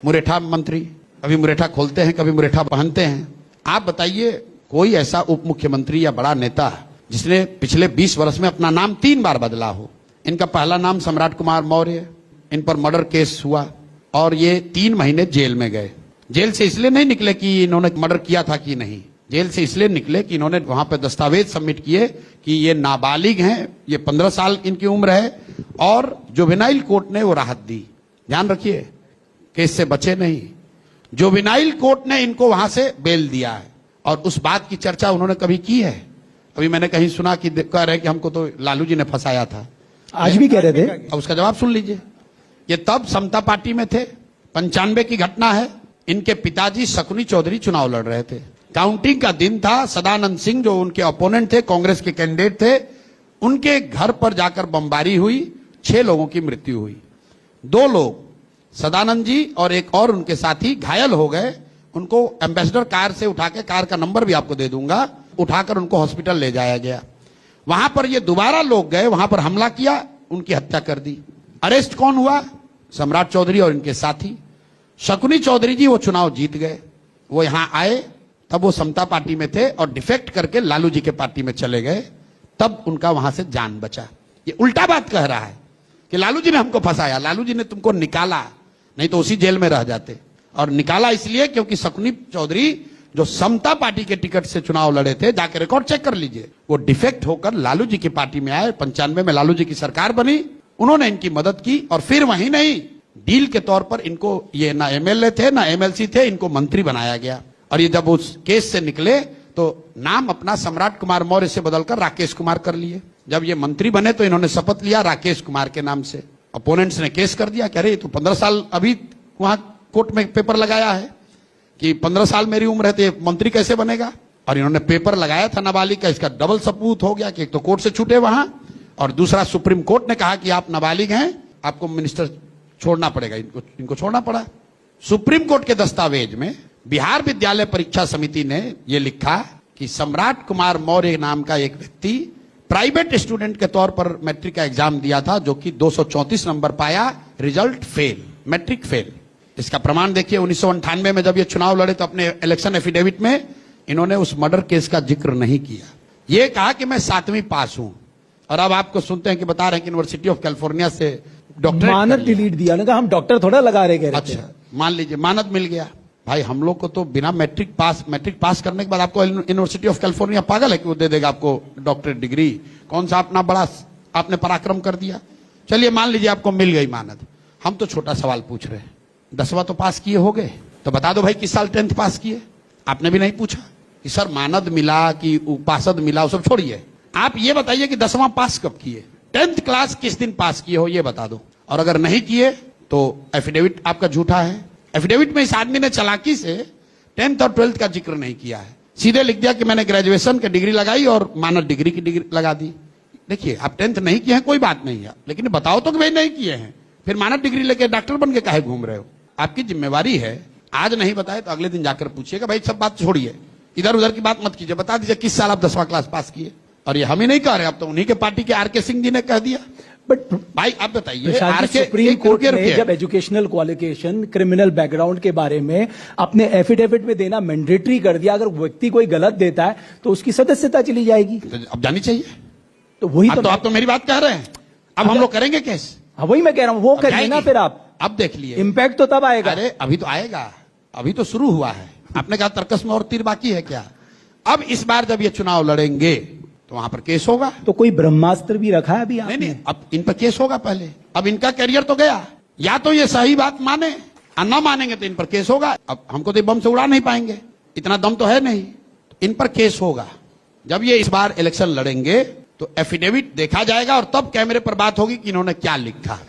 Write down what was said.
मुरेठा मंत्री, कभी मुरेठा खोलते हैं, कभी मुरेठा पहनते हैं। आप बताइए कोई ऐसा उप मुख्यमंत्री या बड़ा नेता जिसने पिछले 20 वर्ष में अपना नाम 3 बार बदला हो। इनका पहला नाम सम्राट कुमार मौर्य, इन पर मर्डर केस हुआ और ये 3 महीने जेल में गए। जेल से इसलिए नहीं निकले कि इन्होंने मर्डर किया था कि नहीं, जेल से इसलिए निकले कि इन्होंने वहां पर दस्तावेज सबमिट किए कि ये नाबालिग हैं, ये 15 साल इनकी उम्र है और जुवेनाइल कोर्ट ने वो राहत दी। ध्यान रखिए, केस से बचे नहीं, जुवेनाइल कोर्ट ने इनको वहां से बेल दिया है। और उस बात की चर्चा उन्होंने कभी की है? अभी मैंने कहीं सुना कि कह रहे कि हमको तो लालू जी ने फंसाया था, आज भी कह रहे थे। अब उसका जवाब सुन लीजिए। ये तब समता पार्टी में थे, 95 की घटना है। इनके पिताजी शकुनी चौधरी चुनाव लड़ रहे थे, काउंटिंग का दिन था। सदानंद सिंह जो उनके ओपोनेंट थे, कांग्रेस के कैंडिडेट थे, उनके घर पर जाकर बमबारी हुई, 6 लोगों की मृत्यु हुई। 2 लोग, सदानंद जी और एक और उनके साथी, घायल हो गए। उनको एम्बेसडर कार से उठा के, कार का नंबर भी आपको दे दूंगा, उठाकर उनको हॉस्पिटल ले जाया गया। वहां पर ये दोबारा लोग गए, वहां पर हमला किया, उनकी हत्या कर दी। अरेस्ट कौन हुआ? सम्राट चौधरी और इनके साथी। शकुनी चौधरी जी वो चुनाव जीत गए, वो यहां आए, तब वो समता पार्टी में थे और डिफेक्ट करके लालू जी के पार्टी में चले गए, तब उनका वहां से जान बचा। ये उल्टा बात कह रहा है कि लालू जी ने हमको फंसाया, लालू जी ने तुमको निकाला, नहीं तो उसी जेल में रह जाते। और निकाला इसलिए क्योंकि शकुनी चौधरी जो समता पार्टी के टिकट से चुनाव लड़े थे, जाकर रिकॉर्ड चेक कर लीजिए, वो डिफेक्ट होकर लालू जी की पार्टी में आए। 95 में लालू जी की सरकार बनी, उन्होंने इनकी मदद की और फिर वहीं नहीं, डील के तौर पर इनको, ये ना एमएलए थे ना एमएलसी थे, इनको मंत्री बनाया गया। और ये जब उस केस से निकले तो नाम अपना सम्राट कुमार मौर्य से बदलकर राकेश कुमार कर लिए। जब ये मंत्री बने तो इन्होंने शपथ लिया राकेश कुमार के नाम से। अपोनेंट्स ने केस कर दिया, कह रहे तो 15 साल अभी वहां कोर्ट में पेपर लगाया है कि 15 साल मेरी उम्र है तो मंत्री कैसे बनेगा। और इन्होंने पेपर लगाया था नाबालिग का, इसका डबल सबूत हो गया कि एक तो कोर्ट से छूटे वहां, और दूसरा सुप्रीम कोर्ट ने कहा कि आप नाबालिग हैं, आपको मिनिस्टर छोड़ना पड़ेगा। इनको छोड़ना पड़ा। सुप्रीम कोर्ट के दस्तावेज में बिहार विद्यालय परीक्षा समिति ने यह लिखा कि सम्राट कुमार मौर्य नाम का एक व्यक्ति प्राइवेट स्टूडेंट के तौर पर मैट्रिक का एग्जाम दिया था, जो कि 234 नंबर पाया, रिजल्ट फेल, मैट्रिक फेल। इसका प्रमाण देखिए, 1998 में जब ये चुनाव लड़े तो अपने इलेक्शन एफिडेविट में इन्होंने उस मर्डर केस का जिक्र नहीं किया। ये कहा कि मैं 7वीं पास हूं, और अब आपको सुनते हैं कि बता रहे हैं कि यूनिवर्सिटी ऑफ कैलिफोर्निया से डॉक्टरेट, मानद डिलीट दिया ना, हम डॉक्टर थोड़ा लगा रहे हैं। अच्छा, मान लीजिए मानद मिल गया। भाई हम लोग को तो बिना मैट्रिक पास करने के बाद आपको यूनिवर्सिटी ऑफ कैलिफोर्निया पागल है कि वो दे देगा आपको डॉक्टरेट डिग्री? कौन सा अपना बड़ा आपने पराक्रम कर दिया। चलिए मान लीजिए आपको मिल गई मानद। हम तो छोटा सवाल पूछ रहे हैं, 10वां तो पास किए हो गए, तो बता दो भाई किस साल 10th पास किए? आपने भी नहीं पूछा कि सर मानद मिला कि उपासद मिला, वो सब छोड़िए। आप ये बताइए कि 10वां पास कब किए, 10th क्लास किस दिन पास किए हो, ये बता दो। और अगर नहीं किए तो एफिडेविट आपका झूठा है। एफिडेविट में इस आदमी ने चालाकी से 10th और 12th का जिक्र नहीं किया है, सीधे लिख दिया कि मैंने ग्रेजुएशन की डिग्री लगाई और मानद डिग्री की डिग्री लगा दी। देखिए आप 10th नहीं किए हैं कोई बात नहीं है, लेकिन बताओ तो कि भाई नहीं किए हैं, फिर मानद डिग्री लेके डॉक्टर बन के काहे घूम रहे हो? आपकी जिम्मेवारी है, आज नहीं बताए तो अगले दिन जाकर पूछिएगा। भाई सब बात छोड़िए, इधर उधर की बात मत कीजिए, बता दीजिए किस साल आप 10वां क्लास पास किए। और ये हम ही नहीं कह रहे, अब तो उन्हीं के पार्टी के आर.के. सिंह जी ने कह दिया। बट भाई आप बताइए, सुप्रीम कोर्ट ने जब एजुकेशनल क्वालिफिकेशन, क्रिमिनल बैकग्राउंड के बारे में अपने एफिडेविट में देना मैंडेटरी कर दिया, अगर व्यक्ति कोई गलत देता है तो उसकी सदस्यता चली जाएगी। अब जानी चाहिए। तो वही तो आप तो मेरी बात कह रहे हैं, अब हम लोग करेंगे केस। वही मैं कह रहा हूं, वो करिए ना फिर आप। अब देख लिए इंपैक्ट तो तब आएगा। अरे अभी तो आएगा, अभी तो शुरू हुआ है। आपने कहा तर्कस में और तीर बाकी है क्या? अब इस बार जब ये चुनाव लड़ेंगे तो वहां पर केस होगा। तो कोई ब्रह्मास्त्र भी रखा है अभी आपने? नहीं, अब इन पर केस होगा पहले। अब इनका कैरियर तो गया, या तो ये सही बात माने और ना मानेंगे तो इन पर केस होगा। अब हमको तो बम से उड़ा नहीं पाएंगे, इतना दम तो है नहीं, तो इन पर केस होगा। जब ये इस बार इलेक्शन लड़ेंगे तो एफिडेविट देखा जाएगा और तब कैमरे पर बात होगी कि इन्होंने क्या लिखा।